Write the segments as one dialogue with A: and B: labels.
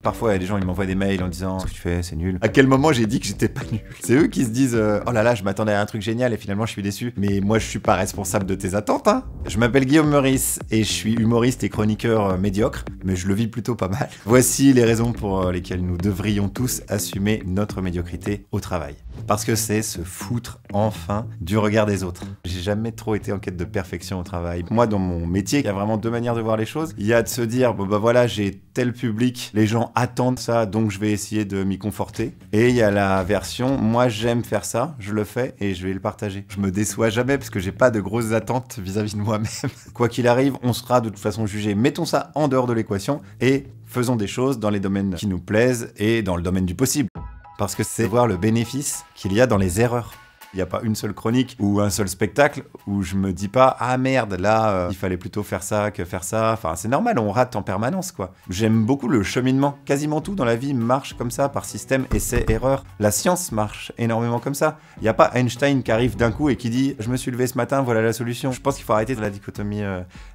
A: Parfois, il y a des gens, ils m'envoient des mails en disant « Ce que tu fais, c'est nul ». À quel moment j'ai dit que j'étais pas nul? C'est eux qui se disent « Oh là là, je m'attendais à un truc génial et finalement je suis déçu ». Mais moi, je suis pas responsable de tes attentes, hein. Je m'appelle Guillaume Meurice et je suis humoriste et chroniqueur médiocre, mais je le vis plutôt pas mal. Voici les raisons pour lesquelles nous devrions tous assumer notre médiocrité au travail. Parce que c'est se foutre enfin du regard des autres. J'ai jamais trop été en quête de perfection au travail. Moi, dans mon métier, il y a vraiment deux manières de voir les choses. Il y a de se dire, bon bah voilà, j'ai tel public, les gens attendent ça, donc je vais essayer de m'y conforter. Et il y a la version, moi j'aime faire ça, je le fais et je vais le partager. Je me déçois jamais parce que j'ai pas de grosses attentes vis-à-vis de moi-même. Quoi qu'il arrive, on sera de toute façon jugé. Mettons ça en dehors de l'équation et faisons des choses dans les domaines qui nous plaisent et dans le domaine du possible. Parce que c'est voir le bénéfice qu'il y a dans les erreurs. Il n'y a pas une seule chronique ou un seul spectacle où je me dis pas « Ah merde, là, il fallait plutôt faire ça que faire ça ». Enfin, c'est normal, on rate en permanence, quoi. J'aime beaucoup le cheminement. Quasiment tout dans la vie marche comme ça, par système essai-erreur. La science marche énormément comme ça. Il n'y a pas Einstein qui arrive d'un coup et qui dit « Je me suis levé ce matin, voilà la solution ». Je pense qu'il faut arrêter la dichotomie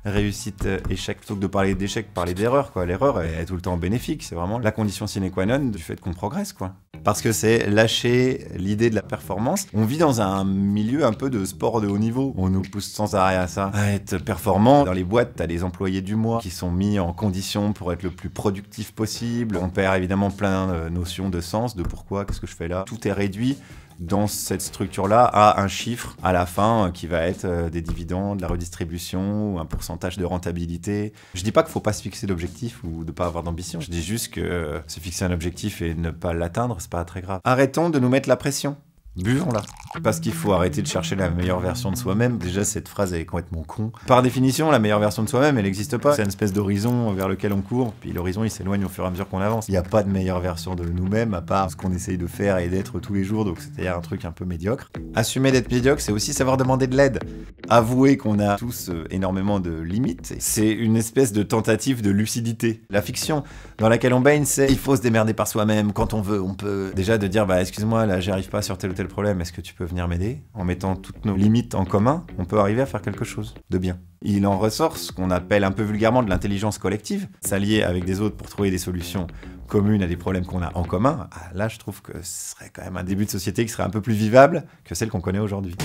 A: réussite-échec. Plutôt que de parler d'échec, parler d'erreur, quoi. L'erreur est tout le temps bénéfique. C'est vraiment la condition sine qua non du fait qu'on progresse, quoi. Parce que c'est lâcher l'idée de la performance. On vit dans un milieu un peu de sport de haut niveau. On nous pousse sans arrêt à ça, à être performant. Dans les boîtes, t'as les employés du mois qui sont mis en condition pour être le plus productif possible. On perd évidemment plein de notions de sens, de pourquoi, qu'est-ce que je fais là. Tout est réduit dans cette structure-là à un chiffre à la fin qui va être des dividendes, de la redistribution, ou un pourcentage de rentabilité. Je dis pas qu'il faut pas se fixer d'objectif ou de pas avoir d'ambition. Je dis juste que se fixer un objectif et ne pas l'atteindre, c'est pas très grave. Arrêtons de nous mettre la pression. Buvons-la. Parce qu'il faut arrêter de chercher la meilleure version de soi-même. Déjà, cette phrase est complètement con. Par définition, la meilleure version de soi-même, elle n'existe pas. C'est une espèce d'horizon vers lequel on court, puis l'horizon, il s'éloigne au fur et à mesure qu'on avance. Il n'y a pas de meilleure version de nous-mêmes, à part ce qu'on essaye de faire et d'être tous les jours, donc c'est-à-dire un truc un peu médiocre. Assumer d'être médiocre, c'est aussi savoir demander de l'aide. Avouer qu'on a tous énormément de limites, c'est une espèce de tentative de lucidité. La fiction dans laquelle on baigne, c'est il faut se démerder par soi-même, quand on veut, on peut. Déjà de dire, bah excuse-moi, là j'y arrive pas sur tel ou tel problème, est-ce que tu peux venir m'aider? En mettant toutes nos limites en commun, on peut arriver à faire quelque chose de bien. Il en ressort ce qu'on appelle un peu vulgairement de l'intelligence collective, s'allier avec des autres pour trouver des solutions communes à des problèmes qu'on a en commun. Ah, là, je trouve que ce serait quand même un début de société qui serait un peu plus vivable que celle qu'on connaît aujourd'hui.